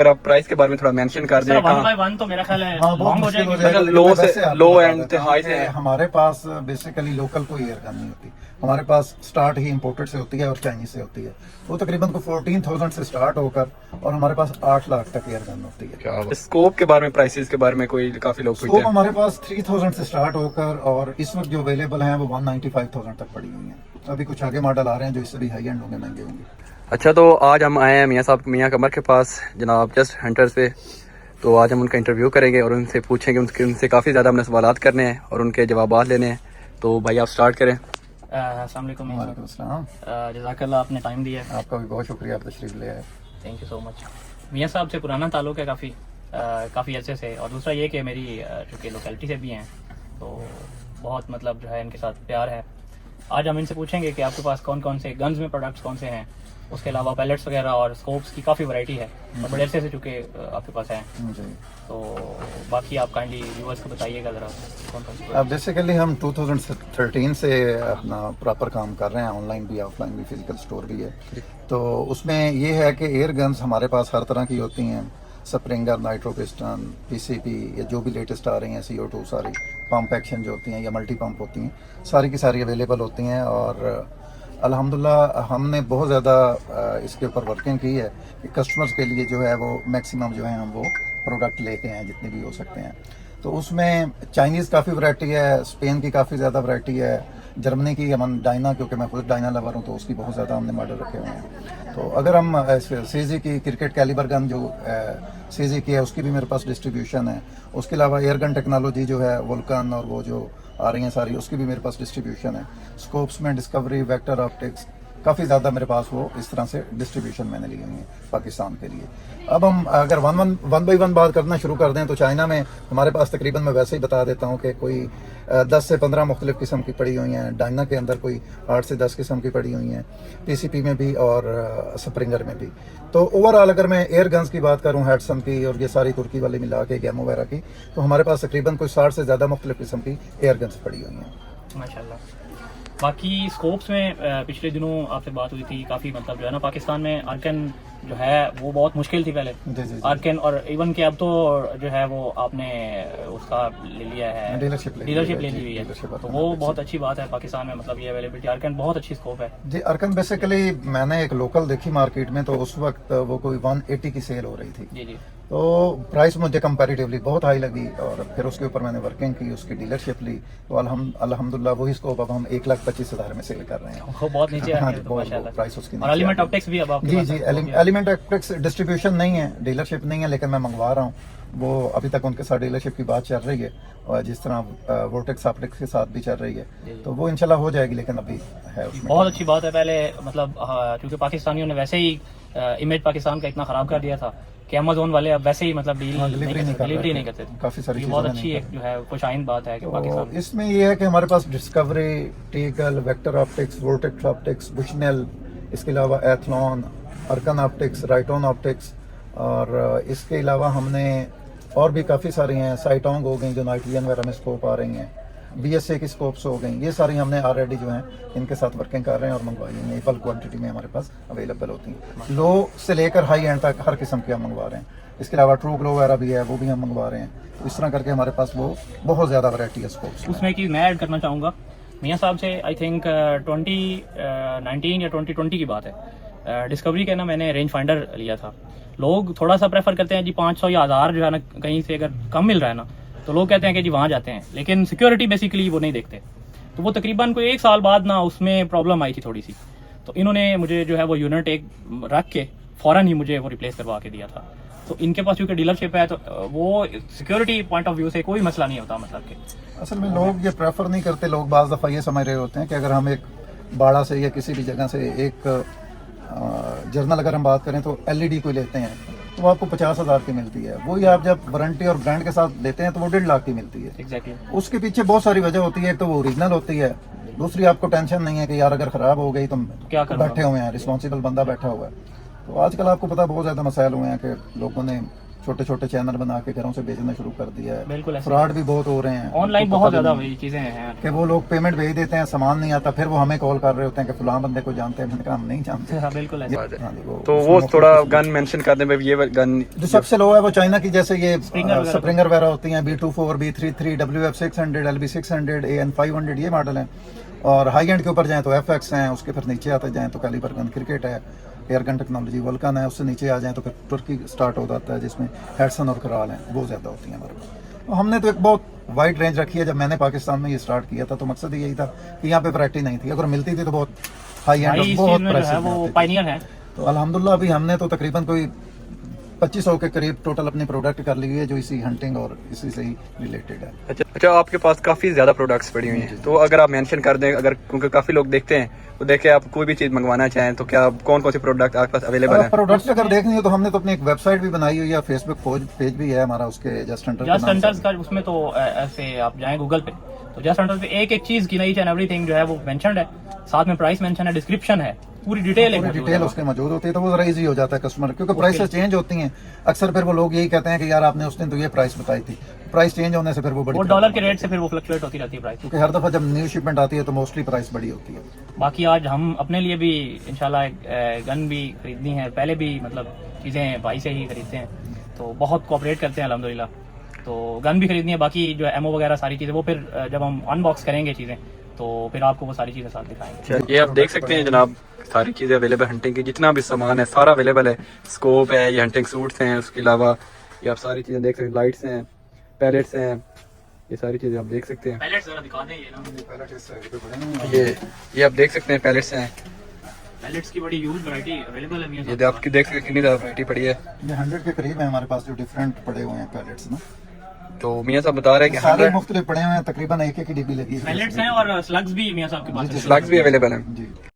अगर आप प्राइस के बारे में थोड़ा मेंशन कर दें। 1/1 तो मेरा ख्याल है बहुत लॉन्ग हो मुश्किल हो जाएगी। जाएगा। लो से वैसे लो आपको एंड बता देता हाई हूँ से कि हमारे पास बेसिकली लोकल कोई एयर गन नहीं होती। हमारे पास स्टार्ट ही इंपोर्टेड से होती है और चाइनीज से होती है। वो तकरीबन को 14,000 से स्टार्ट होकर और हमारे पास 8 लाख तक एयर गन होती है। क्या स्कोप के बारे में, प्राइसेस के बारे में कोई काफी लोग पूछते स्कोप हैं। हमारे पास 3,000 से स्टार्ट होकर और इस वक्त जो अवेलेबल हैं वो 195,000 तक पड़ी हुई हैं। अभी कुछ आगे मॉडल आ रहे हैं जो इससे भी हाई एंड होंगे, महंगे होंगे। अच्छा, तो आज हम आए हैं मियाँ साहब, मियाँ कमर के पास, जनाब जस्ट हंटर्स पे। तो आज हम उनका इंटरव्यू करेंगे और उनसे पूछेंगे, उनसे काफ़ी ज़्यादा हमने सवालात करने हैं और उनके जवाबात लेने हैं। तो भाई आप स्टार्ट करें। अस्सलाम वालेकुम। वालेकुम अस्सलाम। जज़ाकल्लाह, आपने टाइम दिया। आपका भी बहुत शुक्रिया, आप तशरीफ ले आए। Thank you so much. मियाँ साहब से पुराना ताल्लुक है काफ़ी अच्छे से, और दूसरा ये कि मेरी चूँकि लोकेलिटी से भी हैं तो बहुत मतलब जो है इनके साथ प्यार है। आज हम इनसे पूछेंगे कि आपके पास कौन कौन से गन्स में प्रोडक्ट्स कौन से हैं, उसके अलावा पैलेट्स वगैरह और स्कोप्स की काफ़ी वैरायटी है और बड़े अरसे से चूँकि आपके पास है। तो बाकी आप काइंडली व्यूअर्स को बताइएगा ज़रा कौन कौन से। अब बेसिकली हम 2013 से अपना प्रॉपर काम कर रहे हैं, ऑनलाइन भी ऑफलाइन भी, फिजिकल स्टोर भी है। तो उसमें ये है कि एयर गन्स हमारे पास हर तरह की होती हैं, स्प्रिंगर, नाइट्रो पिस्टन, पीसीपी या जो भी लेटेस्ट आ रही हैं, CO2 सारी पंप एक्शन जो होती हैं या मल्टी पंप होती हैं, सारी की सारी अवेलेबल होती हैं। और अल्हम्दुलिल्लाह हमने बहुत ज़्यादा इसके ऊपर वर्किंग की है कि कस्टमर्स के लिए जो है वो मैक्सिमम जो है हम वो प्रोडक्ट लेके हैं जितने भी हो सकते हैं। तो उसमें चाइनीज़ काफ़ी वैरायटी है, स्पेन की काफ़ी ज़्यादा वैरायटी है, जर्मनी की हम डायना, क्योंकि मैं खुद डायना लवर हूँ तो उसकी बहुत ज़्यादा हमने मॉडल रखे हुए हैं। तो अगर हम सीजी की क्रिकेट कैलिबर गन जो सीजी की है उसकी भी मेरे पास डिस्ट्रीब्यूशन है। उसके अलावा एयर गन टेक्नोलॉजी जो है वोल्कन और वो जो आ रही हैं सारी, उसकी भी मेरे पास डिस्ट्रीब्यूशन है। स्कोप्स में डिस्कवरी, वेक्टर ऑप्टिक्स, काफ़ी ज़्यादा मेरे पास वो इस तरह से डिस्ट्रीब्यूशन मैंने ली हुई है पाकिस्तान के लिए। अब हम अगर वन बाई वन बात करना शुरू कर दें तो चाइना में हमारे पास तकरीबन, मैं वैसे ही बता देता हूँ कि कोई 10 से 15 मुख्तलिफ किस्म की पड़ी हुई हैं। डायना के अंदर कोई 8 से 10 किस्म की पड़ी हुई हैं, PCP में भी और स्प्रिंगर में भी। तो ओवरऑल अगर मैं एयर गन्स की बात करूँ, हैडसन की और ये सारी तुर्की वाली मिला के गैमो वगैरह की, तो हमारे पास तकरीबन कोई 60 से ज़्यादा मुख्तलिफ किस्म की एयर गन्स पड़ी हुई हैं माशाल्लाह। बाकी स्कोप्स में पिछले दिनों आपसे बात हुई थी, काफ़ी मतलब जो है ना पाकिस्तान में आर्कन जो है वो बहुत मुश्किल थी पहले। जी। आर्कन और इवन के अब तो जो है वो आपने उसका ले लिया है, डीलरशिप ले ली हुई है। तो वो बहुत अच्छी बात है पाकिस्तान में, मतलब ये अवेलेबिलिटी। आर्कन बहुत अच्छी स्कोप है जी। आर्कन बेसिकली मैंने एक लोकल देखी मार्केट में, तो उस वक्त वो कोई 180 की सेल हो रही थी। जी। तो प्राइस मुझे कंपैरेटिवली बहुत हाई लगी और फिर उसके ऊपर मैंने वर्किंग की, उसकी डीलरशिप ली। तो अल्हम्दुलिल्लाह वही स्कोप अब हम 1,25,000 में सेल कर रहे हैं। वो बहुत नीचे हाँ, है बहुत प्राइस उसकी और एलिमेंट ऑप्टिक्स भी अब आपके जी। एलिमेंट ऑप्टिक्स डिस्ट्रीब्यूशन नहीं है, डीलरशिप नहीं है, लेकिन मैं मंगवा रहा हूँ। वो अभी तक उनके साथ डीलरशिप की बात चल रही है और जिस तरह वोर्टेक्स ऑप्टिक्स के साथ भी चल रही है, तो वो इंशाल्लाह हो जाएगी, लेकिन अभी है उसमें बहुत अच्छी बात है। पहले मतलब क्योंकि पाकिस्तानियों ने वैसे ही इमेज पाकिस्तान का इतना खराब कर दिया था कि अमेज़न वाले अब वैसे ही मतलब डिलीवरी नहीं करते थे। काफ़ी सारी बहुत अच्छी एक जो है कुछ आइन बात है कि पाकिस्तान इसमें ये है कि हमारे पास डिस्कवरी, टीगल, Vector Optics, Vortex Optics, Bushnell, इसके अलावा Athlon, Arken Optics, Riton Optics, और इसके अलावा हमने और भी काफ़ी सारी हैं। साइटोंग हो गई जो नाइट्रियन वगैरह में स्कोप आ रही हैं, BSA की स्कोप्स हो गई, ये सारी हमने ऑलरेडी जो हैं इनके साथ वर्किंग कर रहे हैं और मंगवाई हैं। बल्क क्वांटिटी में हमारे पास अवेलेबल होती हैं, लो से लेकर हाई एंड तक हर किस्म के हम मंगवा रहे हैं। इसके अलावा ट्रू ग्लो वगैरह भी है, वो भी हम मंगवा रहे हैं। तो इस तरह करके हमारे पास वो बहुत ज़्यादा वैरायटी है स्कोप्स। उसमें कि मैं ऐड करना चाहूँगा मियाँ साहब से, आई थिंक 2019 या 2020 की बात है। डिस्कवरी का ना मैंने रेंज फाइंडर लिया था। लोग थोड़ा सा प्रेफर करते हैं जी 500 या 1000 जो है ना कहीं से अगर कम मिल रहा है ना तो लोग कहते हैं कि जी वहाँ जाते हैं, लेकिन सिक्योरिटी बेसिकली वो नहीं देखते। तो वो तकरीबन कोई 1 साल बाद ना उसमें प्रॉब्लम आई थी थोड़ी सी, तो इन्होंने मुझे जो है वो यूनिट एक रख के फ़ौरन ही मुझे वो रिप्लेस करवा के दिया था। तो इनके पास क्योंकि डीलरशिप है तो वो सिक्योरिटी पॉइंट ऑफ व्यू से कोई मसला नहीं होता। मतलब कि असल में लोग ये प्रेफर नहीं करते। लोग बाज़ दफ़ा ये समझ रहे होते हैं कि अगर हम एक बाड़ा से या किसी भी जगह से एक जर्नल अगर हम बात करें तो LED कोई लेते हैं तो आपको 50,000 की मिलती है, वही आप जब वारंटी और ब्रांड के साथ लेते हैं तो वो 1.5 लाख की मिलती है। एग्जैक्टली। उसके पीछे बहुत सारी वजह होती है। एक तो वो ओरिजिनल होती है, दूसरी आपको टेंशन नहीं है कि यार अगर ख़राब हो गई तो क्या बैठे हुए हैं, रिस्पॉन्सिबल बंदा बैठा हुआ है। तो आजकल आपको पता बहुत ज़्यादा मसाइल हुए हैं कि लोगों ने छोटे छोटे चैनल बना के घरों से बेचना शुरू कर दिया है। बिल्कुल ऐसे फ्रॉड भी बहुत हो रहे हैं ऑनलाइन उनको बहुत पता भी ज्यादा नहीं वही चीजें हैं कि वो लोग पेमेंट भेज देते हैं, सामान नहीं आता, फिर वो हमें कॉल कर रहे होते हैं कि फलां बंदे को जानते हैं। मैंने कहा हम नहीं जानते। हाँ, बिल्कुल ऐसे हाँ जी, तो वो उसमें थोड़ा मुख्तलिफ गन मेंशन कर दें भाई, ये गन जो सबसे लो है वो चाइना की, जैसे ये वगैरह। स्प्रिंगर वगैरह होती हैं, B24, B33, WF600, LB600, AN500 ये मॉडल हैं। और हाई एंड के ऊपर जाएं तो FX हैं, उसके फिर नीचे आते जाएं तो कैलिबर गन क्रिकेट है, एयर गन टेक्नोलॉजी वल्कन है, उससे नीचे आ जाएं तो फिर तुर्की स्टार्ट हो जाता है जिसमें हेडसन और कराल हैं, वो ज़्यादा होती हैं हमारे पास। तो हमने तो एक बहुत वाइड रेंज रखी है। जब मैंने पाकिस्तान में ये स्टार्ट किया था तो मकसद यही था कि यहाँ पे वैरायटी नहीं थी, अगर मिलती थी तो बहुत हाई भाई एंड इस बहुत चीज में जो है प्राइस वो पायनियर है। तो अल्हम्दुलिल्लाह अभी हमने तो तकरीबन कोई 2500 के करीब टोटल अपनी प्रोडक्ट कर ली है जो इसी हंटिंग और इसी से ही रिलेटेड है। अच्छा, आपके पास काफ़ी ज़्यादा प्रोडक्ट्स पड़ी हुई हैं, तो अगर आप मेंशन कर दें, अगर क्योंकि काफ़ी लोग देखते हैं तो देखे आप कोई भी चीज़ मंगवाना चाहें तो क्या कौन कौन सी प्रोडक्ट आपके पास अवेलेबल है? प्रोडक्ट्स अगर देखनी हो तो हमने तो अपनी एक वेबसाइट भी बनाई हुई है, फेसबुक पेज भी है हमारा, उसके जस्ट हंटर्स का उसमें तो ऐसे आप जाएं गूगल पे तो जस्ट हंटर्स पे एक एक चीज की ईच एंड एवरीथिंग जो है वो मेंशन्ड है, साथ में प्राइस मेंशन है, डिस्क्रिप्शन है, पूरी डिटेल है, डिटेल उसके मौजूद होती है, तो वो जरा इजी हो जाता है कस्टमर, क्योंकि प्राइसेस चेंज होती हैं अक्सर। फिर वो लोग यही कहते हैं कि यार आपने उस दिन तो ये प्राइस बताई थी, प्राइस चेंज होने से फिर वो बड़ी वो डॉलर के रेट से फिर वो फ्लक्चुएट होती रहती है प्राइस। क्योंकि हर दफा जब न्यू शिपमेंट आती है तो मोस्टली प्राइस बड़ी होती है। बाकी आज हम अपने लिए भी इंशाल्लाह एक गन भी खरीदनी है, पहले भी मतलब चीज़ें भाई से ही खरीदते हैं तो बहुत कोऑपरेट करते हैं अल्हम्दुलिल्लाह। तो गन भी खरीदनी है, बाकी जो एमओ वगैरह सारी चीज़ें वो फिर जब हम अनबॉक्स करेंगे चीज़ें तो फिर आपको वो सारी चीज़ें साथ दिखाएंगे। ये आप देख सकते हैं जनाब, सारी चीज़ें अवेलेबल हंटिंग की, जितना भी सामान है सारा अवेलेबल है। स्कोप है, ये हंटिंग सूट्स हैं, उसके अलावा ये आप सारी चीज़ें देख सकते हैं, लाइट्स हैं, पैलेट्स हैं, ये सारी चीज़ें आप देख सकते हैं। पैलेट्स जरा दिखा दें ये ना, ये आप देख सकते हैं, पैलेट्स हैं, पैलेट्स की बड़ी ह्यूज वैरायटी अवेलेबल है। ये आपकी देख सकते हैं कितनी ज़्यादा वैरायटी पड़ी है। ये 100 के करीब है हमारे पास जो डिफरेंट पड़े हुए हैं पैलेट्स ना, तो मियाँ साहब बता रहे हैं कि सारे 100 मुख्तलिफ पड़े हुए हैं, तकरीबन एक एक की डिब्बी लगी है। पैलेट्स हैं और स्लग्स भी मियां साहब के पास है। स्लग्स भी अवेलेबल हैं। जी।